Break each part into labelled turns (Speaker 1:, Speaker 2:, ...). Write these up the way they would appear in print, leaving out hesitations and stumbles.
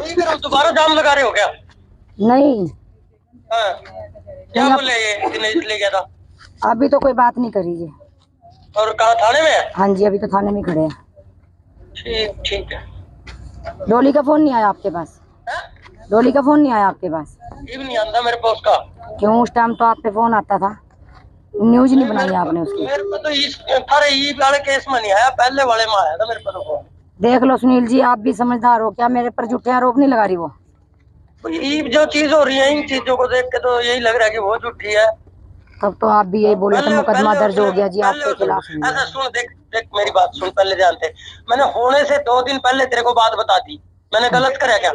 Speaker 1: दोबारा जाम लगा रहे हो क्या?
Speaker 2: नहीं।
Speaker 1: हाँ। क्या बोले ये दिनेश ले गया था?
Speaker 2: अभी तो कोई बात नहीं करी जी।
Speaker 1: और कहाँ थाने में है?
Speaker 2: हाँ जी, अभी तो थाने में खड़े हैं।
Speaker 1: ठीक ठीक है।
Speaker 2: डोली का फोन नहीं आया आपके पास? डोली का फोन नहीं आया आपके पास?
Speaker 1: ये भी नहीं आता मेरे पास का।
Speaker 2: क्यों? उस टाइम तो आप पे फोन आता था, न्यूज नहीं बनाई आपने उसकी?
Speaker 1: मेरे को तो इस ई वाले केस में नहीं आया, पहले वाले में आया था मेरे पर फोन।
Speaker 2: देख लो सुनील जी, आप भी समझदार हो क्या? मेरे पर झूठे आरोप नहीं लगा रही वो।
Speaker 1: ये जो चीज हो रही है, इन चीजों को देख के तो यही लग रहा है कि वो झूठी है।
Speaker 2: तब तो आप भी यही बोले तो मुकदमा दर्ज हो गया जी आपके खिलाफ।
Speaker 1: ऐसा सुन, देख मेरी बात सुन, पहले जानते मैंने होने से 2 दिन पहले तेरे को बात बता दी, मैंने गलत करा क्या?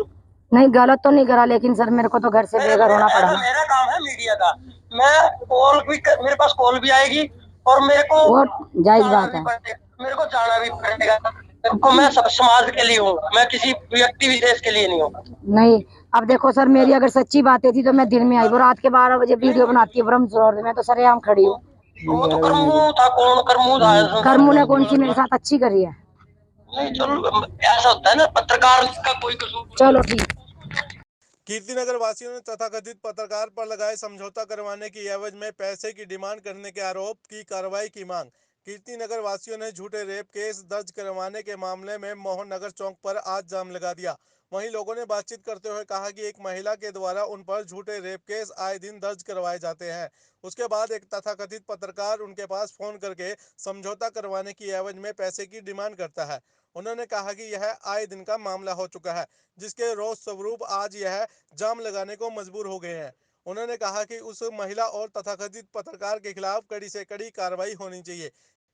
Speaker 2: नहीं, गलत तो नहीं करा, लेकिन सर मेरे को तो घर से बेघर होना पड़ा।
Speaker 1: मेरा काम है मीडिया का, मैं कॉल भी मेरे पास कॉल भी आएगी और मेरे को
Speaker 2: वो जायज बात है,
Speaker 1: मेरे को जाना भी पड़ेगा। तो मैं सब समाज के लिए हूँ, मैं किसी व्यक्ति विशेष के लिए नहीं हूँ।
Speaker 2: नहीं, अब देखो सर, मेरी अगर सच्ची बातें थी तो मैं दिन में आई, वो रात के 12 बजे वीडियो बनाती है ब्रह्म सरोवर में, तो सरेआम खड़ी हूँ।
Speaker 1: वो तो करमू था, कौन करमू था?
Speaker 2: करमू ने कौन सी मेरे साथ अच्छी करी है?
Speaker 1: नहीं चलो, ऐसा होता है ना, पत्रकार का कोई कसूर।
Speaker 2: चलो ठीक।
Speaker 3: कीर्तिनगर वासियों ने तथाकथित पत्रकार पर लगाए समझौता करवाने की एवज में पैसे की डिमांड करने के आरोप की कार्रवाई की मांग। कीर्तिनगर वासियों ने झूठे रेप केस दर्ज करवाने के मामले में मोहन नगर चौक पर आज जाम लगा दिया। वहीं लोगों ने बातचीत करते हुए कहा कि एक महिला के द्वारा उन पर झूठे रेप केस आए दिन दर्ज करवाए जाते हैं। उसके बाद एक तथाकथित पत्रकार उनके पास फोन करके समझौता करवाने की एवज में पैसे की डिमांड करता है। उन्होंने कहा कि यह आए दिन का मामला हो चुका है, जिसके रोष स्वरूप आज यह जाम लगाने को मजबूर हो गए हैं। उन्होंने कहा कि उस महिला और तथाकथित पत्रकार के खिलाफ कड़ी से कड़ी कार्रवाई होनी चाहिए।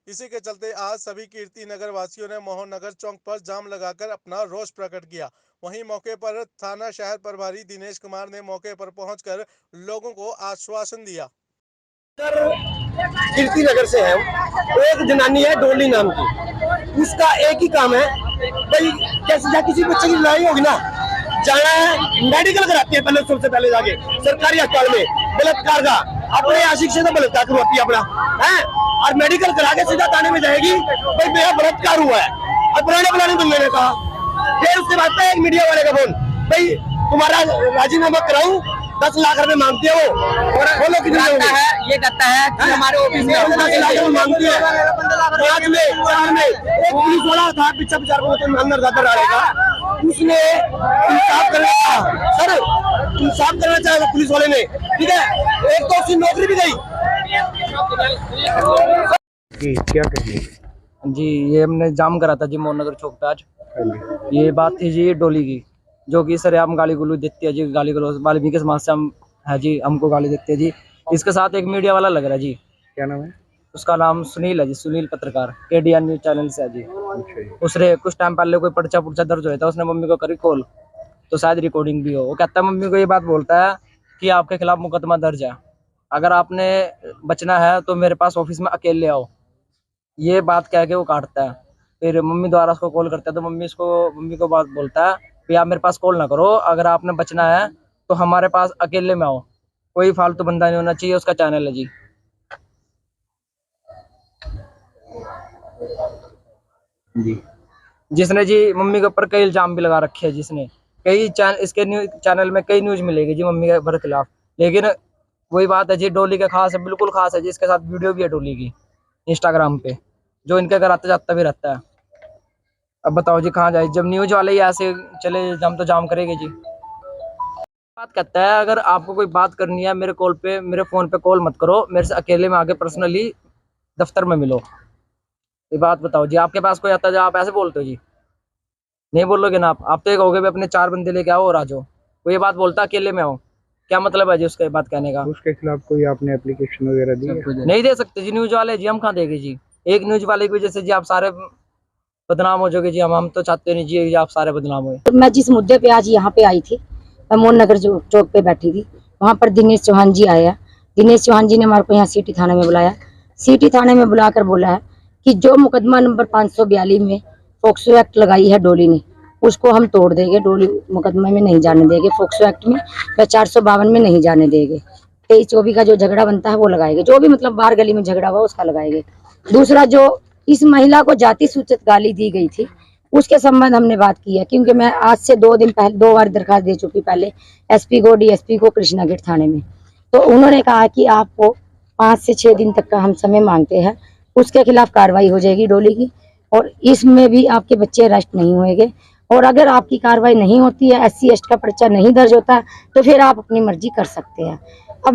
Speaker 3: इसी के चलते आज सभी कीर्ति नगर वासियों ने मोहन नगर चौक पर जाम लगाकर अपना रोष प्रकट किया। वहीं मौके पर थाना शहर प्रभारी दिनेश कुमार ने मौके पर पहुंचकर लोगों को आश्वासन दिया।
Speaker 4: कीर्ति नगर से है, एक जनानी है डोली नाम की, उसका एक ही काम है भाई, जैसे जहाँ किसी बच्चे की लड़ाई होगी ना, जाना है मेडिकल कराती है पहले, सबसे पहले जाके सरकारी अस्पताल में बलात्कार का, अपने आशिक से तो बलात्कार करवाती है अपना है, और मेडिकल करा के सीधा थाने में जाएगी भाई मेरा बलात्कार हुआ है, और पुराने बंदे ने कहा। फिर उसके बाद एक मीडिया वाले का फोन, भाई तुम्हारा राजीनामा कराऊं, 10 लाख रुपए मांगती है वो, बोलो कितने है? ये कहता है कि हमारे ऑफिस में 10 लाख मांगती है। आज में 4 में एक पुलिस वाला था पीछे बेचार को अंदर जाकर रहेगा, उसने इंसाफ करना चाहा, सर इंसाफ करना चाहा पुलिस वाले ने, ठीक है, एक तो उसकी नौकरी भी गई।
Speaker 5: क्या कहिए
Speaker 6: जी? ये हमने जाम करा था जी मोहन नगर चौक पे आज। ये बात थी जी डोली की, जो कि सरेआम गाली गलौज देती है जी, गाली गलौज वाल्मीकि समाज से हम है जी, हमको गाली देते हैं जी। इसके साथ एक मीडिया वाला लग रहा है जी।
Speaker 5: क्या नाम है
Speaker 6: उसका? नाम सुनील है जी, सुनील पत्रकार, KDN न्यूज चैनल से है जी। उसने कुछ टाइम पहले कोई पर्चा पुर्चा दर्ज हुआ था, उसने मम्मी को करी कॉल, तो शायद रिकॉर्डिंग भी हो। वो कहता है मम्मी को ये बात बोलता है कि आपके खिलाफ मुकदमा दर्ज है, अगर आपने बचना है तो मेरे पास ऑफिस में अकेले आओ। ये बात कह के वो काटता है। फिर मम्मी द्वारा उसको कॉल करता है, तो मम्मी को बात बोलता है कि आप मेरे पास कॉल ना करो, अगर आपने बचना है तो हमारे पास अकेले में आओ, कोई फालतू बंदा नहीं होना चाहिए। उसका चैनल है जी। जिसने जी मम्मी के ऊपर कई इल्जाम भी लगा रखे हैं, जिसने कई इसके न्यूज चैनल में कई न्यूज मिलेगी जी मम्मी के खिलाफ। लेकिन वही बात है जी, डोली का खास है, बिल्कुल खास है जी। इसके साथ वीडियो भी है डोली की इंस्टाग्राम पे, जो इनके घर आते जाता भी रहता है। अब बताओ जी कहाँ जाए, जब न्यूज वाले ही ऐसे चले हम तो जाम करेंगे जी। बात कहता है अगर आपको कोई बात करनी है मेरे फोन पे कॉल मत करो, मेरे से अकेले में आके पर्सनली दफ्तर में मिलो। ये बात बताओ जी, आपके पास कोई आता है आप ऐसे बोलते हो जी? नहीं बोलोगे ना आप तो ये कहोगे भी अपने 4 बंदे लेके आओ और आ जाओ। वो ये बात बोलता अकेले में आओ, क्या मतलब है जी उसका बात कहने का?
Speaker 5: उसके खिलाफ कोई आपने एप्लीकेशन वगैरह दी?
Speaker 6: नहीं दे सकते जी न्यूज वाले जी, हम कहाँ देंगे जी? एक न्यूज वाले की वजह से जी आप सारे बदनाम हो जाओगे जी। हम तो चाहते नहीं जी आप सारे बदनाम हुए।
Speaker 2: मैं जिस मुद्दे पे आज यहाँ पे आई थी, मैं मोहन नगर चौक पे बैठी थी, वहाँ पर दिनेश चौहान जी आया। दिनेश चौहान जी ने हमारे को यहाँ सिटी थाने में बुलाया। सिटी थाने में बुलाकर बोला है कि जो मुकदमा नंबर 542 में फोक्सो एक्ट लगाई है डोली ने, उसको हम तोड़ देंगे, डोली मुकदमे में नहीं जाने देंगे, फोक्सो एक्ट में या 452 में नहीं जाने देंगे। 23-24 का जो झगड़ा बनता है वो लगाएंगे, जो भी मतलब बाहर गली में झगड़ा हुआ उसका लगाएंगे। दूसरा, जो इस महिला को जाति सूचित गाली दी गई थी उसके संबंध हमने बात की है, क्योंकि मैं आज से 2 दिन पहले 2 बार दरखास्त दे चुकी, पहले एसपी को, डीएसपी को, कृष्णा गेट थाने में। तो उन्होंने कहा कि आपको 5 से 6 दिन तक का हम समय मांगते हैं, उसके खिलाफ कार्रवाई हो जाएगी डोली की, और इसमें भी आपके बच्चे अरेस्ट नहीं होंगे। और अगर आपकी कार्रवाई नहीं होती है, SC ST का पर्चा नहीं दर्ज होता, तो फिर आप अपनी मर्जी कर सकते हैं। अब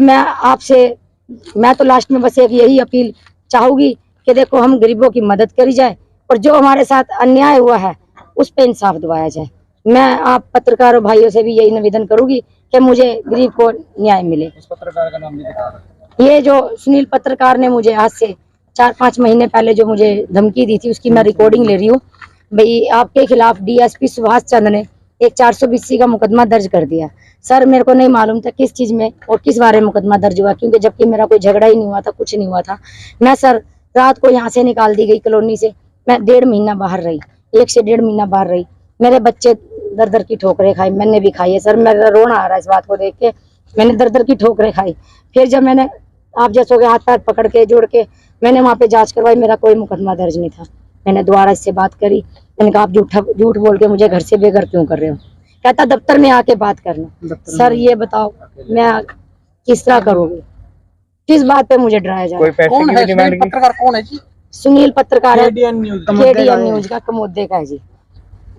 Speaker 2: मैं तो लास्ट में बस एक यही अपील चाहूंगी कि देखो, हम गरीबों की मदद करी जाए और जो हमारे साथ अन्याय हुआ है उस पर इंसाफ दिलाया जाए। मैं आप पत्रकारों भाइयों से भी यही निवेदन करूंगी कि मुझे गरीब को न्याय मिले।
Speaker 6: उस पत्रकार का नाम नहीं बता।
Speaker 2: ये जो सुनील पत्रकार ने मुझे आज से 4-5 महीने पहले जो मुझे धमकी दी थी, उसकी मैं रिकॉर्डिंग ले रही हूँ। भाई, आपके खिलाफ DSP सुभाष चंद्र ने एक 420C का मुकदमा दर्ज कर दिया। सर, मेरे को नहीं मालूम था किस चीज में और किस बारे में मुकदमा दर्ज हुआ, क्योंकि जबकि मेरा कोई झगड़ा ही नहीं हुआ था, कुछ नहीं हुआ था। मैं सर रात को यहाँ से निकाल दी गई कॉलोनी से, मैं 1.5 महीना बाहर रही, 1 से 1.5 महीना बाहर रही। मेरे बच्चे दर दर की ठोकरें खाई, मैंने भी खाई है। सर, मेरा रोना आ रहा है इस बात को देख के। मैंने दर दर की ठोकरें खाई। फिर जब मैंने आप जैसों के हाथ पैर पकड़ के जोड़ के मैंने वहाँ पे जांच करवाई, मेरा कोई मुकदमा दर्ज नहीं था। मैंने दोबारा इससे बात करी, मैंने कहा आप झूठ बोल के मुझे घर से बेघर क्यों कर रहे हो? कहता दफ्तर में आके बात करना। सर, ये बताओ मैं किस तरह करूँगी? किस बात पे मुझे डराया जा रहा है?
Speaker 5: कौन है पत्रकार? कौन है जी?
Speaker 2: सुनील पत्रकार है,
Speaker 6: KDN
Speaker 2: न्यूज का कमोदे का है जी,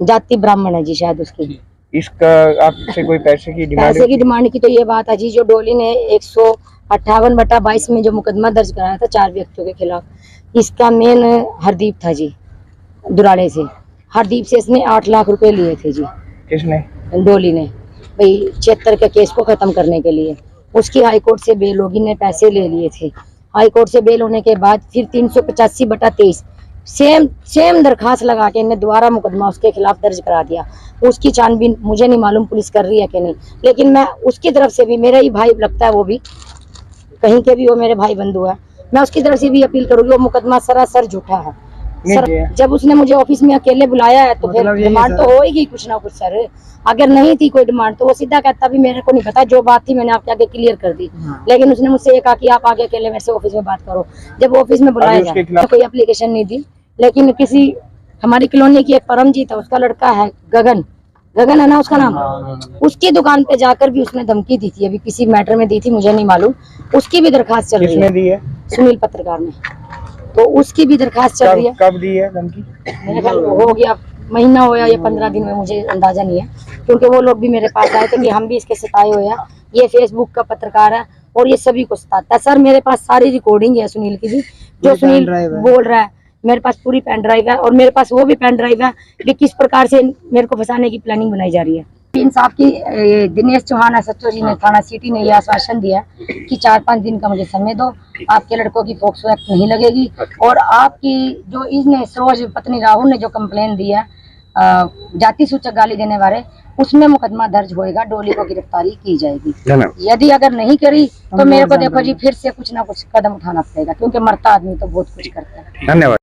Speaker 2: जाति ब्राह्मण है जी शायद उसकी।
Speaker 5: इसका आपसे कोई पैसे की डिमांड?
Speaker 2: पैसे की डिमांड की तो ये बात है जी, जो डोली ने 158/22 में जो मुकदमा दर्ज कराया था 4 व्यक्तियों के खिलाफ, इसका मेन हरदीप था जी, दुराड़े से। हरदीप से इसने 8 लाख रुपए लिए थे जी।
Speaker 5: किसने?
Speaker 2: डोली ने, भाई 76 के केस को खत्म करने के लिए। उसकी हाईकोर्ट से बेल होगी, ने पैसे ले लिए थे। हाईकोर्ट से बेल होने के बाद फिर 385/23 सेम दरखास्त लगा के इन्हें दोबारा मुकदमा उसके खिलाफ दर्ज करा दिया। उसकी छानबीन मुझे नहीं मालूम पुलिस कर रही है कि नहीं, लेकिन मैं उसकी तरफ से भी, मेरा ही भाई लगता है वो भी, कहीं के भी वो मेरे भाई बंधु है, मैं उसकी तरफ से भी अपील करूंगी। वो मुकदमा सरासर झूठा है सर। जब उसने मुझे ऑफिस में अकेले बुलाया है तो फिर डिमांड तो होगी कुछ ना कुछ सर। अगर नहीं थी कोई डिमांड तो वो सीधा कहता भी मेरे को नहीं पता, जो बात थी मैंने आपके आगे क्लियर कर दी। लेकिन उसने मुझसे ये कहा कि आप आगे अकेले मेरे से ऑफिस में बात करो। जब ऑफिस में बुलाया जाए तो कोई एप्लीकेशन नहीं दी, लेकिन किसी हमारी कॉलोनी की एक परमजीत है, उसका लड़का है गगन है ना उसका नाम, उसकी दुकान पे जाकर भी उसने धमकी दी थी। अभी किसी मैटर में दी थी, मुझे नहीं मालूम, उसकी भी दरखास्त चल रही है।
Speaker 5: दी है?
Speaker 2: सुनील पत्रकार ने, तो उसकी भी दरखास्त चल रही है।
Speaker 5: कब दी है धमकी?
Speaker 2: मेरे ख्याल हो गया महीना हो या 15 दिन में, मुझे अंदाजा नहीं है, क्योंकि वो लोग भी मेरे पास आए थे कि हम भी इसके सताए हुए हैं, ये फेसबुक का पत्रकार है और ये सभी को सताता है। सर, मेरे पास सारी रिकॉर्डिंग है सुनील की भी, जो सुनील बोल रहा है, मेरे पास पूरी पेन ड्राइव है, और मेरे पास वो भी पेन ड्राइव है कि किस प्रकार से मेरे को फंसाने की प्लानिंग बनाई जा रही है। इंसाफ की दिनेश चौहान SHO जी ने, थाना सिटी ने यह आश्वासन दिया कि 4-5 दिन का मुझे समय दो, आपके लड़कों की फोक्सो एक्ट नहीं लगेगी, और आपकी जो इसने सरोज पत्नी राहुल ने जो कंप्लेन दी है जाति सूचक गाली देने वाले, उसमें मुकदमा दर्ज होएगा, डोली को गिरफ्तारी की जाएगी। यदि अगर नहीं करी तो मेरे को देखो जी फिर से कुछ ना कुछ कदम उठाना पड़ेगा, क्योंकि मरता आदमी तो बहुत कुछ करता है।
Speaker 5: धन्यवाद।